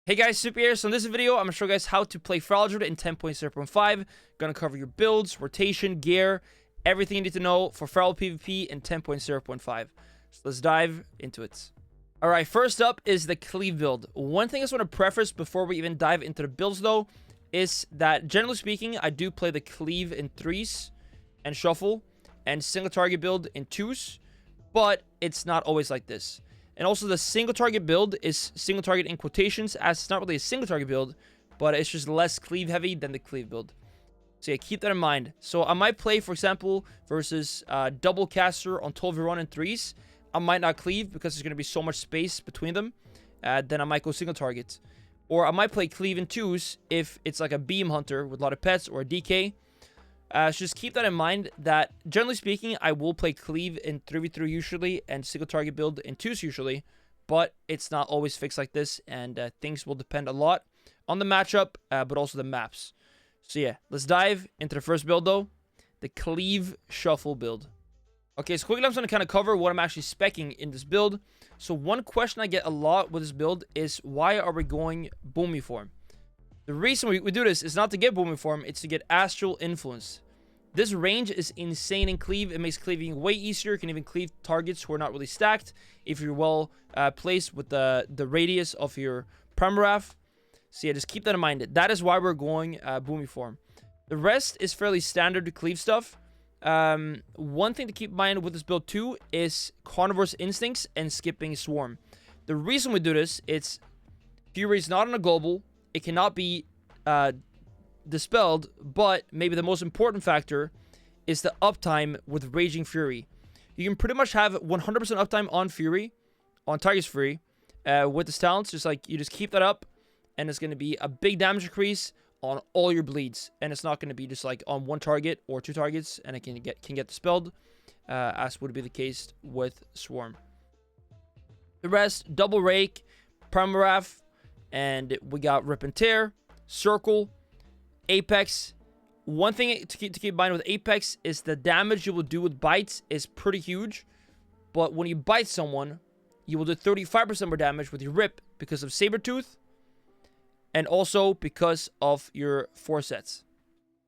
Hey guys, Snupy here. So in this video, I'm going to show you guys how to play Feral Druid in 10.0.5. Going to cover your builds, rotation, gear, everything you need to know for Feral PvP in 10.0.5. So let's dive into it. Alright, first up is the Cleave build. One thing I just want to preface before we even dive into the builds though, is that generally speaking, I do play the Cleave in 3s and Shuffle, and single target build in 2s, but it's not always like this. And also the single target build is single target in quotations, as it's not really a single target build, but it's just less cleave heavy than the Cleave build. So yeah, keep that in mind. So I might play, for example, versus double caster on 12v1 and 3s. I might not cleave because there's going to be so much space between them. Then I might go single target. Or I might play cleave in 2s if it's like a beam hunter with a lot of pets or a DK. So just keep that in mind that, generally speaking, I will play Cleave in 3v3 usually and single target build in 2s usually, but it's not always fixed like this, and things will depend a lot on the matchup, but also the maps. So yeah, let's dive into the first build though, the Cleave Shuffle build. Okay, so quickly I'm going to kind of cover what I'm actually speccing in this build. So one question I get a lot with this build is, why are we going Boomy form? The reason we do this is not to get Booming form, it's to get Astral Influence. This range is insane in Cleave. It makes cleaving way easier. You can even cleave targets who are not really stacked if you're well placed with the radius of your Primaraph. So yeah, just keep that in mind. That is why we're going Boomy form. The rest is fairly standard Cleave stuff. One thing to keep in mind with this build too is Carnivore's Instincts and skipping Swarm. The reason we do this, it's Fury is not on a global. It cannot be dispelled, but maybe the most important factor is the uptime with Raging Fury. You can pretty much have 100% uptime on Fury, on Tiger's Fury, with this talent. Just like, you just keep that up, and it's going to be a big damage increase on all your bleeds, and it's not going to be just like on one target or two targets, and it can get dispelled, as would be the case with Swarm. The rest, double Rake, Primaraph, and we got Rip and Tear, Circle, Apex. One thing to keep in mind with Apex is the damage you will do with bites is pretty huge. But when you bite someone, you will do 35% more damage with your Rip because of Sabertooth. And also because of your Forsets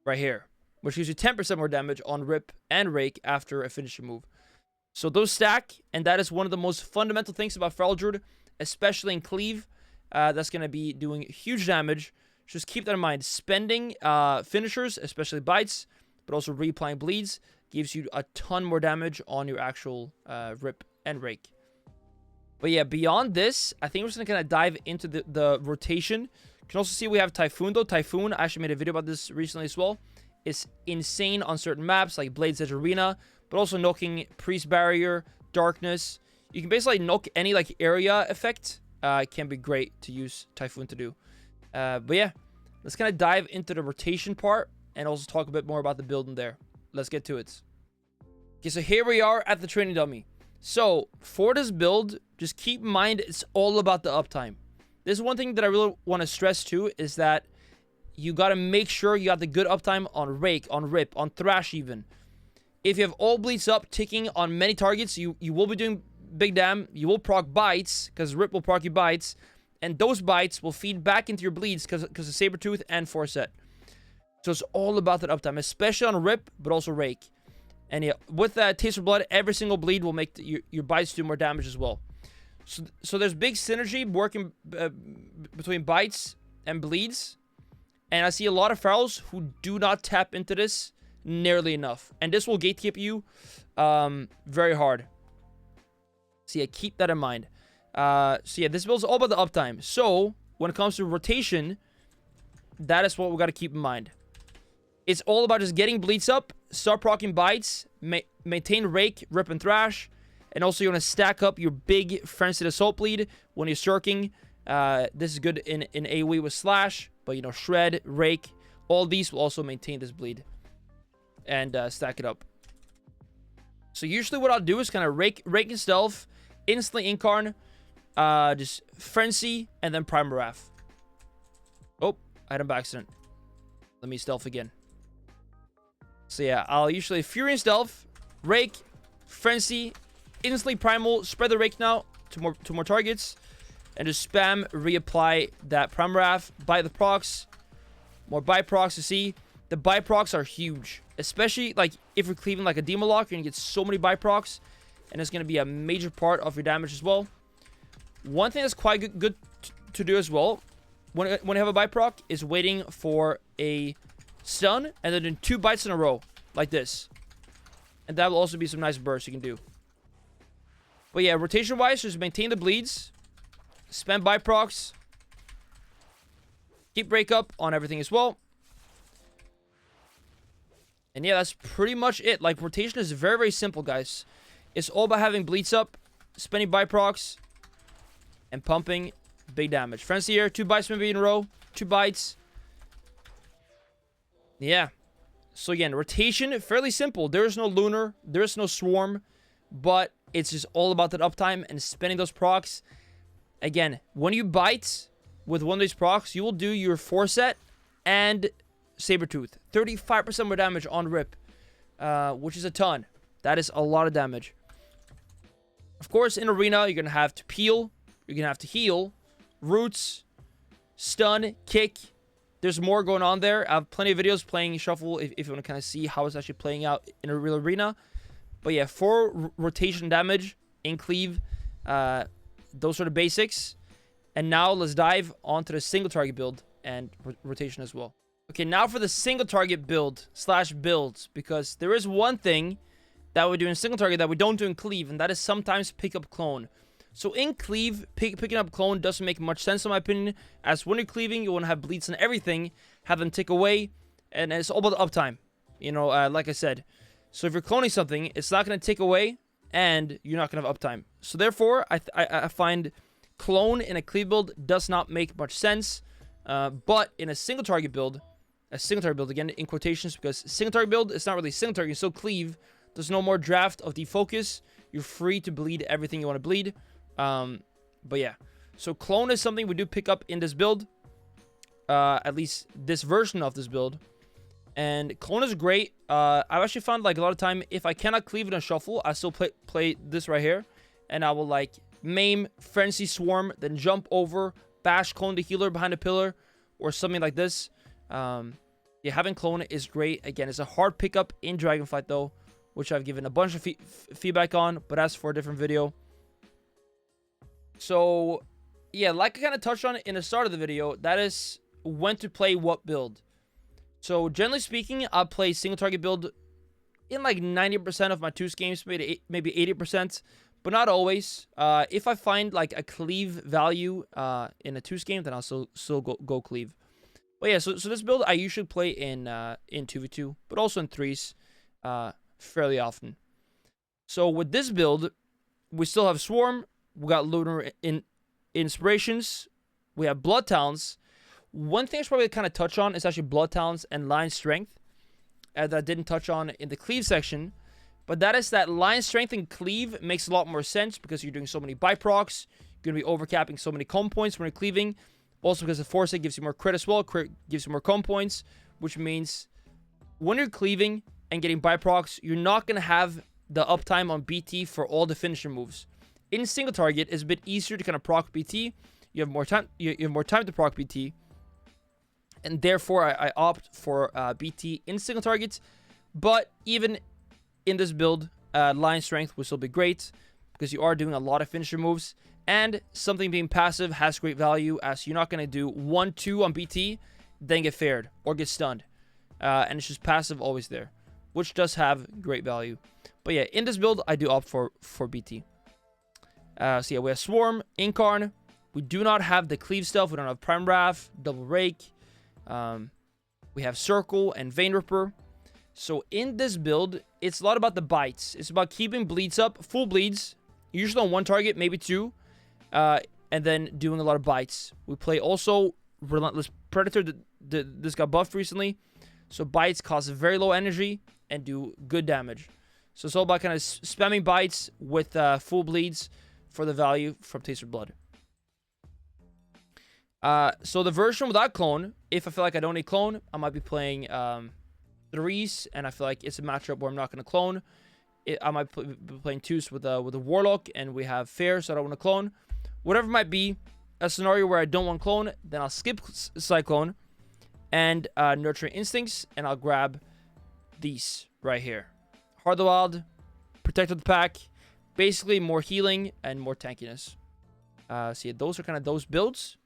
right here, which gives you 10% more damage on Rip and Rake after a finishing move. So those stack, and that is one of the most fundamental things about Feral Druid, especially in Cleave. That's going to be doing huge damage. Just keep that in mind. Spending finishers, especially bites, but also replaying bleeds, gives you a ton more damage on your actual Rip and Rake. But yeah, beyond this, I think we're just going to kind of dive into the rotation. You can also see we have Typhoon though. Typhoon, I actually made a video about this recently as well. It's insane on certain maps like Blade's Edge Arena, but also knocking Priest Barrier, Darkness. You can basically knock any like area effect. It can be great to use Typhoon to do. But yeah, let's kind of dive into the rotation part and also talk a bit more about the build in there. Let's get to it. Okay, so here we are at the training dummy. So for this build, just keep in mind it's all about the uptime. This is one thing that I really want to stress too, is that you got to make sure you got the good uptime on Rake, on Rip, on Thrash even. If you have all bleeds up ticking on many targets, you will be doing big damn. You will proc bites, because Rip will proc you bites. And those bites will feed back into your bleeds because of Sabertooth and Forset. So it's all about that uptime, especially on Rip, but also Rake. And yeah, with that Taste of Blood, every single bleed will make your bites do more damage as well. So there's big synergy working between bites and bleeds. And I see a lot of Ferals who do not tap into this nearly enough. And this will gatekeep you very hard. So yeah, keep that in mind. So yeah, this build is all about the uptime. So when it comes to rotation, that is what we got to keep in mind. It's all about just getting bleeds up, start proccing bites, maintain Rake, Rip, and Thrash, and also you want to stack up your big Frenzied Assault bleed when you're circling. This is good in AoE with Slash, but you know, Shred, Rake, all these will also maintain this bleed and stack it up. So usually what I'll do is kind of Rake and Stealth, instantly Incarn, just Frenzy, and then Primaraph. Oh, I had him by accident. Let me Stealth again. So yeah, I'll usually Fury and Stealth, Rake, Frenzy, instantly Primal, spread the Rake now to more targets, and just spam reapply that Prime Wrath. Buy the procs. More buy procs to see. The buy procs are huge. Especially like if you're cleaving like a Demon Lock, you're going to get so many buy procs. And it's going to be a major part of your damage as well. One thing that's quite good to do as well, when you have a buy proc, is waiting for a stun and then doing 2 bites in a row like this. And that will also be some nice bursts you can do. But yeah, rotation wise, just maintain the bleeds, spam buy procs, keep break up on everything as well. And yeah, that's pretty much it. Like, rotation is very, very simple, guys. It's all about having bleeds up, spending buy procs, and pumping big damage. Frenzy here, 2 bites maybe in a row, 2 bites. Yeah. So again, rotation, fairly simple. There is no lunar, there is no swarm, but it's just all about that uptime and spending those procs. Again, when you bite with one of these procs, you will do your 4-set and Sabertooth. 35% more damage on rip, which is a ton. That is a lot of damage. Of course, in Arena, you're going to have to peel, you're going to have to heal, roots, stun, kick. There's more going on there. I have plenty of videos playing Shuffle if you want to kind of see how it's actually playing out in a real arena. But yeah, 4 rotation damage in Cleave. Those are the basics. And now let's dive onto the single target build and rotation as well. Okay, now for the single target build / builds. Because there is one thing that we do in single target that we don't do in Cleave. And that is sometimes pick up clone. So in Cleave, picking up clone doesn't make much sense in my opinion. As when you're cleaving, you want to have bleeds and everything. Have them tick away. And it's all about the uptime. You know, like I said. So if you're cloning something, it's not going to tick away. And you're not going to have uptime. So therefore, I find clone in a Cleave build does not make much sense. But in a single target build, again in quotations, because single target build, it's not really single target, it's still Cleave. There's no more draft of defocus. You're free to bleed everything you want to bleed. But yeah, so clone is something we do pick up in this build, at least this version of this build, and clone is great. I've actually found like a lot of time, if I cannot cleave in a shuffle, I still play this right here, and I will like maim, frenzy, swarm, then jump over, bash, clone the healer behind a pillar, or something like this. Yeah, having clone is great. Again, it's a hard pickup in Dragonflight though, which I've given a bunch of feedback on, but that's for a different video. So, yeah, like I kind of touched on it in the start of the video, that is when to play what build. So, generally speaking, I'll play single target build in like 90% of my 2s games, maybe 80%, but not always. If I find like a Cleave value in a 2s game, then I'll still go Cleave. But yeah, so this build I usually play in 2v2, but also in 3s fairly often. So, with this build, we still have Swarm. We got Lunar Inspirations. We have Blood Talents. One thing I should probably kind of touch on is actually Blood Talents and Line Strength. That I didn't touch on in the Cleave section. But that is that Line Strength and Cleave makes a lot more sense because you're doing so many buy procs. You're going to be overcapping so many com points when you're cleaving. Also because the Foresight gives you more crit as well. Crit gives you more com points. Which means when you're cleaving and getting buy procs, you're not going to have the uptime on BT for all the finisher moves. In single target, it's a bit easier to kind of proc BT. You have more time. You have more time to proc BT, and therefore I opt for BT in single targets. But even in this build, Line Strength will still be great because you are doing a lot of finisher moves, and something being passive has great value as you're not going to do 1-2 on BT, then get fared or get stunned, and it's just passive always there, which does have great value. But yeah, in this build, I do opt for BT. So yeah, we have Swarm, Incarn. We do not have the Cleave stuff. We don't have Prime Wrath, Double Rake. We have Circle and Vein Ripper. So in this build, it's a lot about the bites. It's about keeping bleeds up, full bleeds, usually on 1 target, maybe 2, and then doing a lot of bites. We play also Relentless Predator. This got buffed recently. So bites cause very low energy and do good damage. So it's all about kind of spamming bites with full bleeds for the value from Taster Blood. So the version without clone, if I feel like I don't need clone, I might be playing 3s, and I feel like it's a matchup where I'm not going to clone. I might be playing 2s with a Warlock, and we have Fair, so I don't want to clone. Whatever it might be, a scenario where I don't want clone, then I'll skip cyclone and nurturing instincts, and I'll grab these right here. Heart of the Wild, Protect of the Pack, basically more healing and more tankiness. So yeah, those are kind of those builds,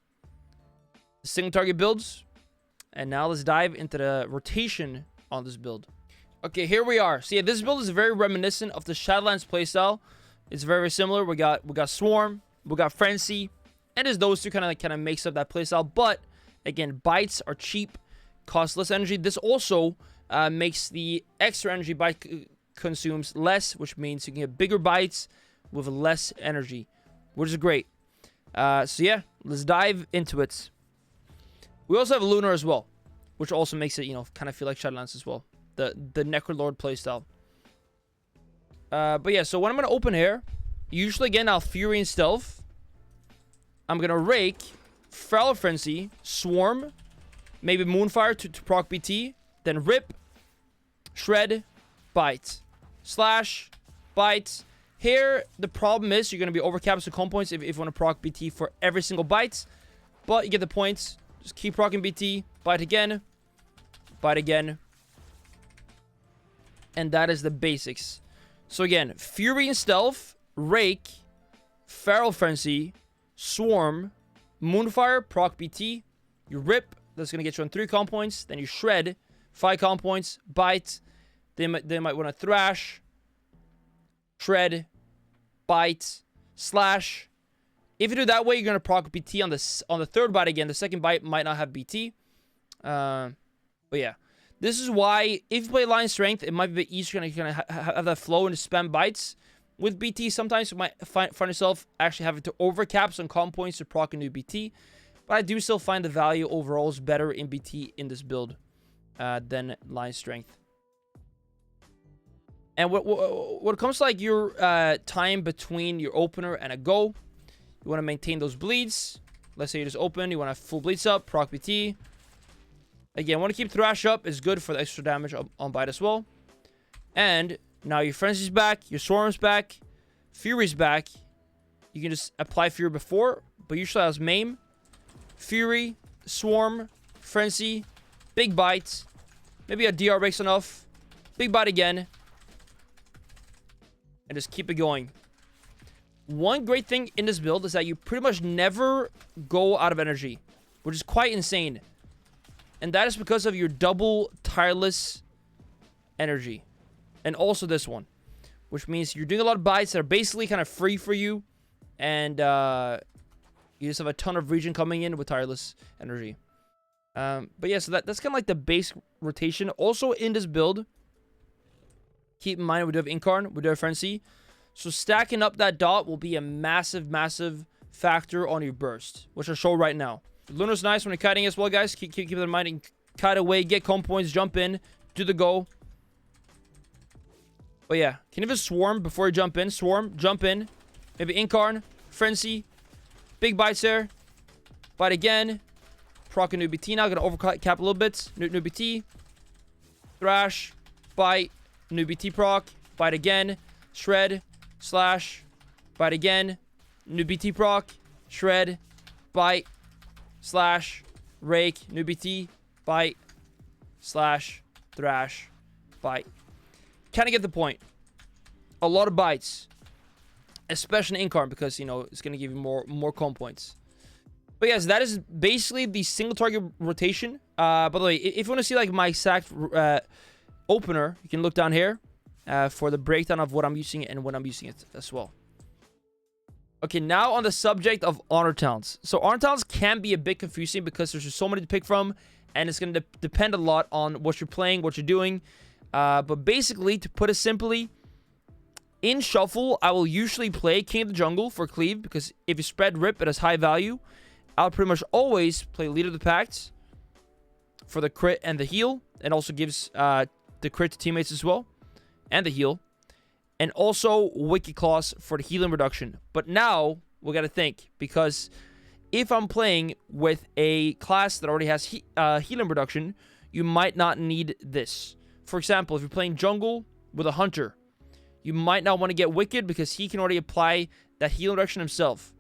the single target builds. And now let's dive into the rotation on this build. Okay, here we are. So yeah, this build is very reminiscent of the Shadowlands playstyle. It's very, very similar. We got Swarm, we got Frenzy, and there's those two kind of makes up that playstyle. But again, bites are cheap, cost less energy. This also makes the extra energy bite consumes less, which means you can get bigger bites with less energy, which is great. So yeah, let's dive into it. We also have Lunar as well, which also makes it, you know, kind of feel like Shadowlands as well. The Necrolord playstyle. But yeah, so when I'm going to open here, usually again, I'll Fury and Stealth. I'm going to Rake, Feral Frenzy, Swarm, maybe Moonfire to proc BT, then Rip, Shred, Bite, Slash, Bite. Here, the problem is you're going to be overcapped with comp points if you want to proc BT for every single bite. But you get the points. Just keep proccing BT. Bite again. Bite again. And that is the basics. So again, Fury and Stealth, Rake, Feral Frenzy, Swarm, Moonfire, proc BT. You Rip. That's going to get you on 3 comp points. Then you Shred. 5 comp points. Bite. They might want to Thrash. Shred. Bite. Slash. If you do that way, you're going to proc BT on the 3rd bite again. The 2nd bite might not have BT. But yeah. This is why, if you play Lion Strength, it might be a bit easier to kind of have that flow and spam bites. With BT, sometimes you might find yourself actually having to overcap some comp points to proc a new BT. But I do still find the value overall is better in BT in this build than Lion Strength. And when it comes to like your time between your opener and a go, you want to maintain those bleeds. Let's say you just open, you want to have full bleeds up, proc BT. Again, want to keep Thrash up. It's good for the extra damage on bite as well. And now your Frenzy's back, your Swarm's back, Fury's back. You can just apply Fury before, but usually as Maim. Fury, Swarm, Frenzy, big bite. Maybe a DR breaks enough. Big bite again. And just keep it going. One great thing in this build is that you pretty much never go out of energy, which is quite insane. And that is because of your double tireless energy. And also this one, which means you're doing a lot of bites that are basically kind of free for you. And you just have a ton of regen coming in with tireless energy. But yeah, so that's kind of like the base rotation. Also in this build, keep in mind we do have Incarn, we do have Frenzy. So stacking up that dot will be a massive, massive factor on your burst, which I'll show right now. Lunar's nice when you're kiting as well, guys. Keep that in mind. And kite away, get comp points, jump in, do the go. But yeah, can you even Swarm before you jump in? Swarm, jump in. Maybe Incarn, Frenzy. Big bites there. Bite again. Proc a new BT now. Gonna overcap a little bit. New BT. Thrash. Bite. New BT proc. Bite again. Shred. Slash. Bite again. New BT proc. Shred. Bite. Slash. Rake. New BT. Bite. Slash. Thrash. Bite. Kind of get the point. A lot of bites. Especially in Incarn because, you know, it's going to give you more comp points. But yes, that is basically the single target rotation. By the way, if you want to see like my exact opener, you can look down here for the breakdown of what I'm using and when I'm using it as well. Okay, now on the subject of honor talents. So honor talents can be a bit confusing because there's just so many to pick from, and it's going to depend a lot on what you're playing, what you're doing. But basically, to put it simply, in Shuffle, I will usually play King of the Jungle for Cleave because if you spread Rip, it has high value. I'll pretty much always play Leader of the Pact for the crit and the heal, and also gives the crit to teammates as well, and the heal. And also Wicked Claws for the healing reduction. But now, we gotta think, because if I'm playing with a class that already has healing reduction, you might not need this. For example, if you're playing jungle with a hunter, you might not want to get Wicked because he can already apply that healing reduction himself.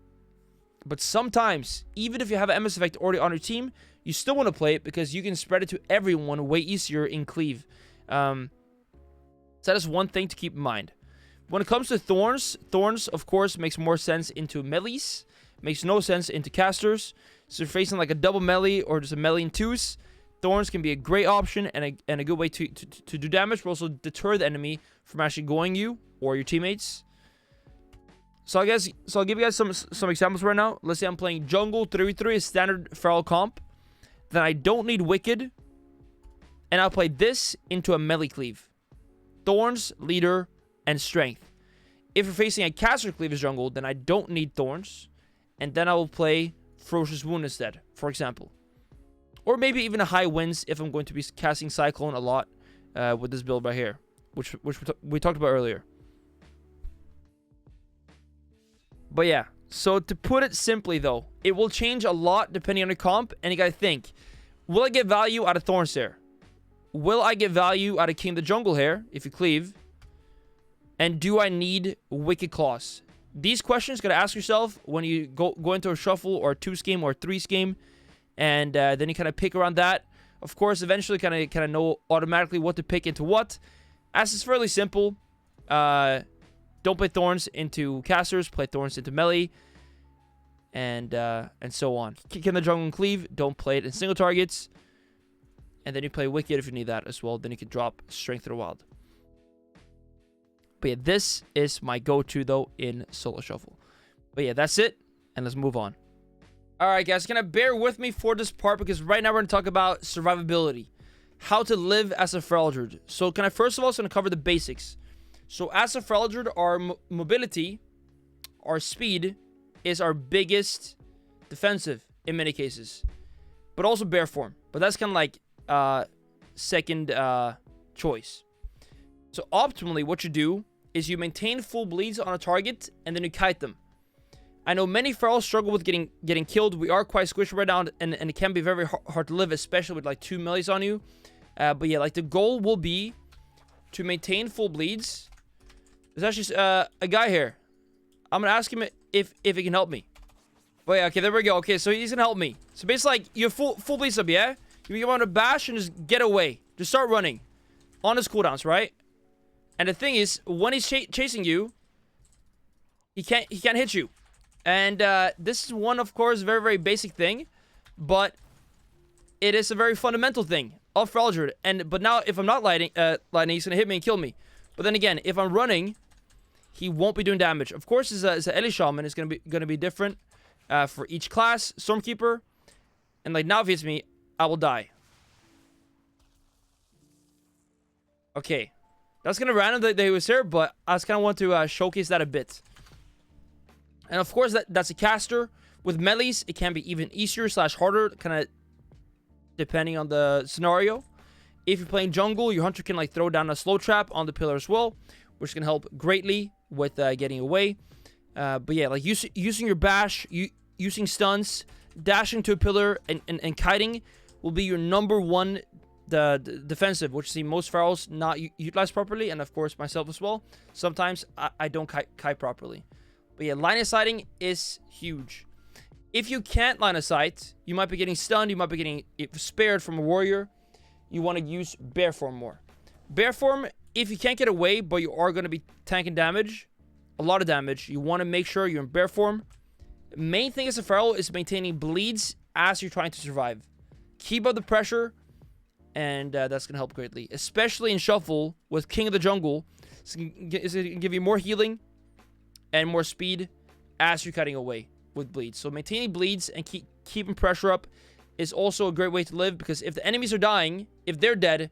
But sometimes, even if you have an MS effect already on your team, you still want to play it because you can spread it to everyone way easier in Cleave. So that is one thing to keep in mind. When it comes to Thorns, of course, makes more sense into melees. Makes no sense into casters. So if you're facing like a double melee or just a melee in twos, Thorns can be a great option and a good way to do damage, but also deter the enemy from actually going you or your teammates. So I'll give you guys some examples right now. Let's say I'm playing jungle 3v3 is standard feral comp. Then I don't need Wicked. And I'll play this into a melee cleave. Thorns, leader, and strength. If you're facing a caster cleave as jungle, then I don't need Thorns. And then I will play Ferocious Wound instead, for example. Or maybe even a high winds if I'm going to be casting Cyclone a lot with this build right here. Which we talked about earlier. But yeah, so to put it simply though, it will change a lot depending on your comp. And you gotta think, will I get value out of Thorns here? Will I get value out of King of the Jungle here, if you cleave? And do I need Wicked Claws? These questions you gotta ask yourself when you go into a shuffle or a 2-scheme or a 3-scheme. And then you kind of pick around that. Of course, eventually kind of know automatically what to pick into what. As it's fairly simple. Don't play Thorns into casters, play Thorns into melee, and so on. Kick in the jungle and cleave, don't play it in single targets. And then you play Wicked if you need that as well. Then you can drop Strength of the Wild. But yeah, this is my go-to though in solo shuffle. But yeah, that's it, and let's move on. Alright guys, gonna bear with me for this part because right now we're gonna talk about survivability. How to live as a Feral Druid. So can I first of all, gonna cover the basics. So as a Feral Druid, our mobility, our speed, is our biggest defensive in many cases. But also bear form. But that's kind of like second choice. So optimally, what you do is you maintain full bleeds on a target and then you kite them. I know many Ferals struggle with getting killed. We are quite squishy right now and it can be very hard to live, especially with like 2 melees on you. But yeah, like the goal will be to maintain full bleeds. There's actually a guy here. I'm gonna ask him if he can help me. But yeah, okay, there we go. Okay, so he's gonna help me. So basically, like, you're full bleeds up, yeah? You want to bash and just get away. Just start running. On his cooldowns, right? And the thing is, when he's chasing you, he can't hit you. And this is one, of course, very, very basic thing. But it is a very fundamental thing of Feral Druid. But now, if I'm not lighting, he's gonna hit me and kill me. But then again, if I'm running, he won't be doing damage. Of course, as an Ellie Shaman, it's gonna be different for each class. Stormkeeper, and like now if he hits me, I will die. Okay, that's kind of random that he was here, but I just kind of want to showcase that a bit. And of course, that's a caster. With melees, it can be even easier / harder, kind of depending on the scenario. If you're playing jungle, your hunter can like throw down a slow trap on the pillar as well, which can help greatly with getting away. But yeah, like using your bash, using stuns, dashing to a pillar, and kiting will be your #1 the defensive, which I see most Ferals not utilize properly, and of course myself as well. Sometimes I don't kite properly. But yeah, line of sighting is huge. If you can't line of sight, you might be getting stunned, you might be getting spared from a warrior. You want to use bear form more. Bear form, if you can't get away, but you are going to be tanking damage, a lot of damage, you want to make sure you're in bear form. Main thing as a Feral is maintaining bleeds as you're trying to survive. Keep up the pressure, and that's going to help greatly. Especially in Shuffle with King of the Jungle. It's going to give you more healing and more speed as you're cutting away with bleeds. So maintaining bleeds and keeping pressure up is also a great way to live, because if the enemies are dying, if they're dead,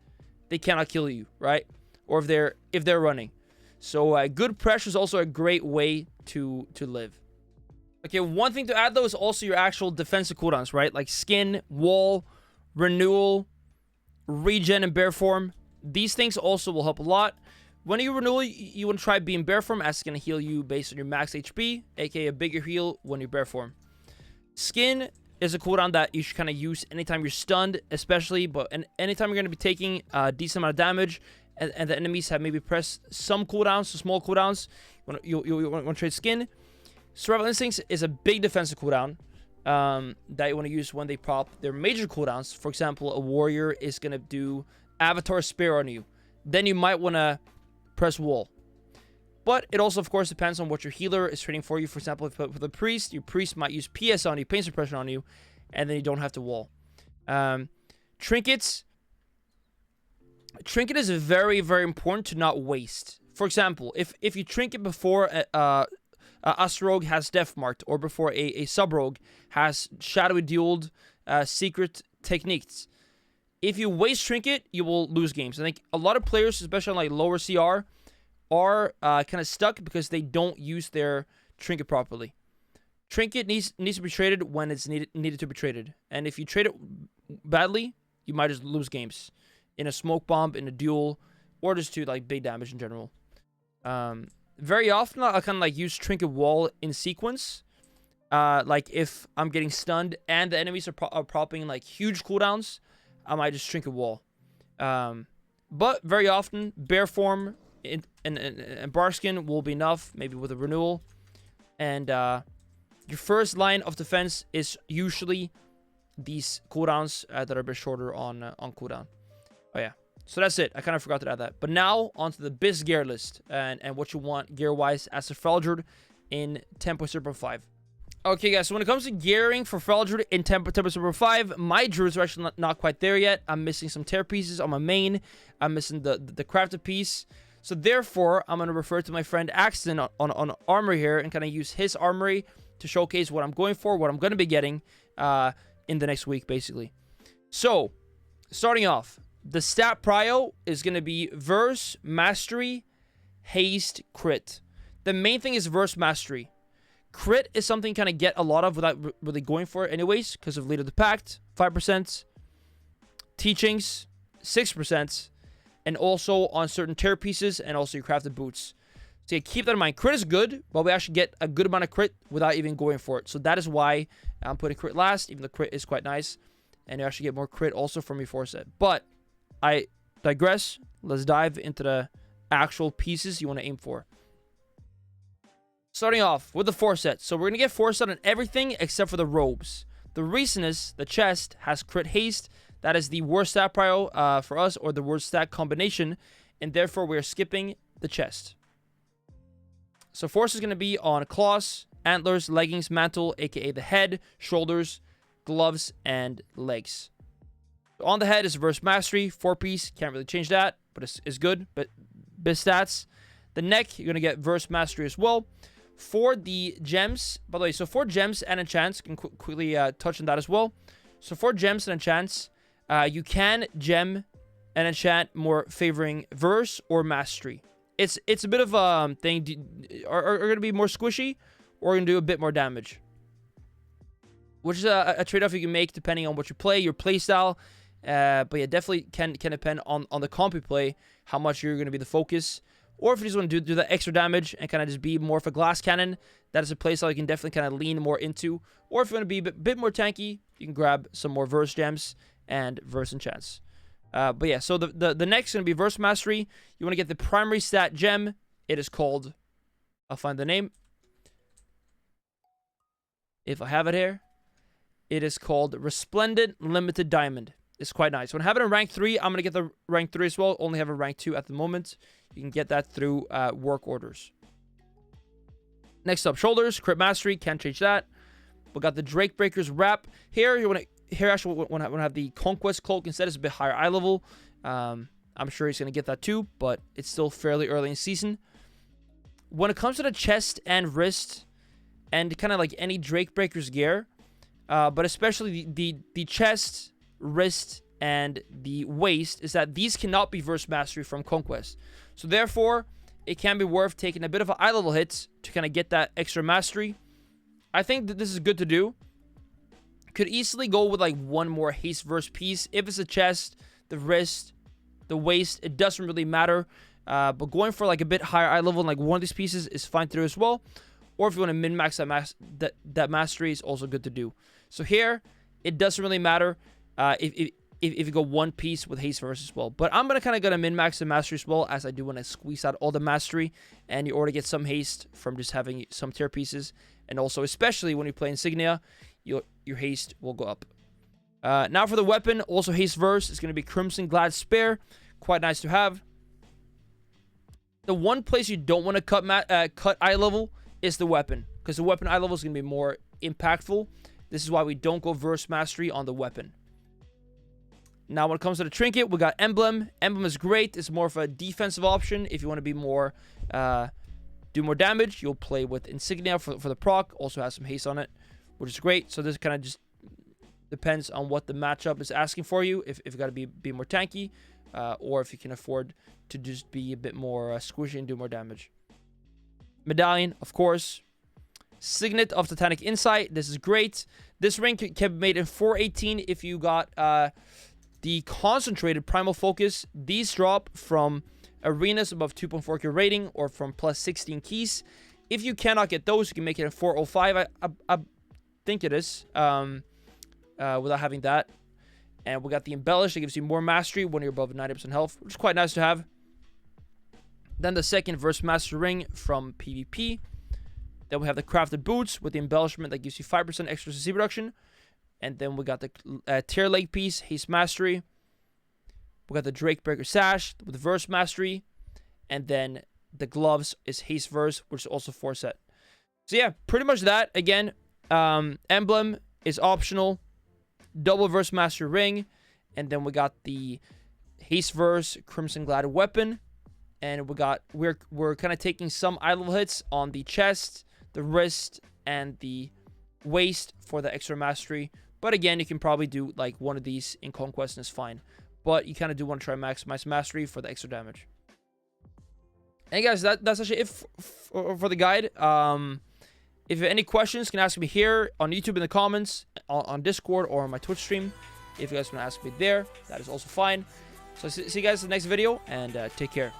they cannot kill you, right? Or if they're running. So good pressure is also a great way to live. Okay, one thing to add though is also your actual defensive cooldowns, right? Like skin, wall, renewal, regen, and bear form. These things also will help a lot. When you renewal, you want to try being bear form, as it's going to heal you based on your max HP, aka a bigger heal when you bear form. Skin is a cooldown that you should kind of use anytime you're stunned, especially, but anytime you're going to be taking a decent amount of damage, and the enemies have maybe pressed some cooldowns, so small cooldowns, you want to trade skin. Survival Instincts is a big defensive cooldown that you want to use when they pop their major cooldowns. For example, a warrior is going to do Avatar Spear on you. Then you might want to press wall. But it also, of course, depends on what your healer is trading for you. For example, if with a priest, your priest might use PS on you, pain suppression on you, and then you don't have to wall. Trinkets. Trinket is very, very important to not waste. For example, if you trinket before a rogue has death marked, or before a sub rogue has shadowy dueled secret techniques, if you waste trinket, you will lose games. I think a lot of players, especially on like lower CR, are kind of stuck because they don't use their trinket properly. Trinket needs to be traded when it's needed to be traded, and if you trade it badly, you might just lose games in a smoke bomb, in a duel, or just to like big damage in general. Very often I kind of like use trinket wall in sequence. Like if I'm getting stunned and the enemies are propping like huge cooldowns, I might just trinket wall. But very often bear form and bar skin will be enough, maybe with a renewal. And your first line of defense is usually these cooldowns that are a bit shorter on cooldown. Oh yeah, so that's it. I kind of forgot to add that. But now onto the best gear list and what you want gear wise as a Feral Druid in 10.0.5. Okay guys, so when it comes to gearing for Feral Druid in 10.0.5, my druids are actually not quite there yet. I'm missing some tear pieces on my main. I'm missing the crafted piece. So therefore, I'm going to refer to my friend Axton on Armory here and kind of use his Armory to showcase what I'm going for, what I'm going to be getting in the next week, basically. So, starting off, the stat prio is going to be Verse, Mastery, Haste, Crit. The main thing is Verse Mastery. Crit is something you kind of get a lot of without really going for it anyways, because of Leader of the Pact, 5%, Teachings, 6%, and also on certain tear pieces, and also your crafted boots. So yeah, keep that in mind. Crit is good, but we actually get a good amount of crit without even going for it. So that is why I'm putting crit last, even though crit is quite nice. And you actually get more crit also from your 4-set. But I digress. Let's dive into the actual pieces you want to aim for. Starting off with the 4-set. So we're going to get 4-set on everything except for the robes. The reason is the chest has crit haste. That is the worst stat prio for us, or the worst stat combination. And therefore, we are skipping the chest. So force is going to be on claws, antlers, leggings, mantle, aka the head, shoulders, gloves, and legs. So on the head is Verse Mastery, 4-piece. Can't really change that, but it's good. But best stats. The neck, you're going to get Verse Mastery as well. For the gems, by the way, so for gems and enchants, can quickly touch on that as well. So for gems and enchants, you can gem and enchant more favoring Verse or Mastery. It's a bit of a thing. Are going to be more squishy, or going to do a bit more damage, which is a trade-off you can make depending on what you play, your play style. But yeah, definitely can depend on the comp you play, how much you're going to be the focus. Or if you just want to do that extra damage and kind of just be more of a glass cannon, that is a playstyle you can definitely kind of lean more into. Or if you want to be a bit more tanky, you can grab some more Verse gems and Verse enchants. But yeah, so the next is going to be Verse Mastery. You want to get the primary stat gem. It is called, I'll find the name, if I have it here. It is called Resplendent Limited Diamond. It's quite nice. When I have it in rank 3, I'm going to get the rank 3 as well. Only have a rank 2 at the moment. You can get that through work orders. Next up, shoulders, crit mastery. Can't change that. We got the Drake Breaker's wrap. Here, you want to actually want to have the Conquest Cloak instead. It's a bit higher eye level. I'm sure he's going to get that too, but it's still fairly early in season. When it comes to the chest and wrist, and kind of like any Drake Breaker's gear, but especially the chest, wrist, and the waist, is that these cannot be Verse Mastery from Conquest. So therefore, it can be worth taking a bit of an eye level hit to kind of get that extra mastery. I think that this is good to do. Could easily go with like one more haste verse piece. If it's the chest, the wrist, the waist, it doesn't really matter. But going for like a bit higher eye level, like one of these pieces is fine to do as well. Or if you want to min-max that mastery, is also good to do. So here, it doesn't really matter if you go one piece with haste verse as well. But I'm gonna min-max the mastery as well, as I do want to squeeze out all the mastery, and you already get some haste from just having some tier pieces And also, especially when you play Insignia, your haste will go up. Now for the weapon, also haste verse is going to be Crimson Glad Spear. Quite nice to have. The one place you don't want to cut eye level is the weapon, because the weapon eye level is going to be more impactful. This is why we don't go verse mastery on the weapon. Now when it comes to the trinket, we got Emblem. Emblem is great. It's more of a defensive option. If you want to be more do more damage, you'll play with Insignia for the proc. Also has some haste on it, which is great. So this kind of just depends on what the matchup is asking for you. If you got to be more tanky, or if you can afford to just be a bit more squishy and do more damage. Medallion, of course. Signet of Titanic Insight. This is great. This ring can be made in 418 if you got the concentrated Primal Focus. These drop from arenas above 2.4k rating or from plus 16 keys. If you cannot get those, you can make it in 405. I think it is, without having that. And we got the Embellish that gives you more mastery when you're above 90% health, which is quite nice to have. Then the second Verse Master Ring from PvP. Then we have the Crafted Boots with the embellishment that gives you 5% extra CC reduction. And then we got the Tear Leg Piece, Haste Mastery. We got the Drake Breaker Sash with Verse Mastery. And then the gloves is Haste Verse, which is also 4 set. So yeah, pretty much that. Again, Emblem is optional. Double Verse Master Ring. And then we got the Haste Verse Crimson Glad Weapon. And we're kind of taking some eye level hits on the chest, the wrist, and the waist for the extra mastery. But again, you can probably do like one of these in Conquest and it's fine. But you kind of do want to try maximize mastery for the extra damage. And guys, that's actually it for the guide. If you have any questions, you can ask me here on YouTube in the comments, on Discord, or on my Twitch stream. If you guys want to ask me there, that is also fine. So see you guys in the next video, and take care.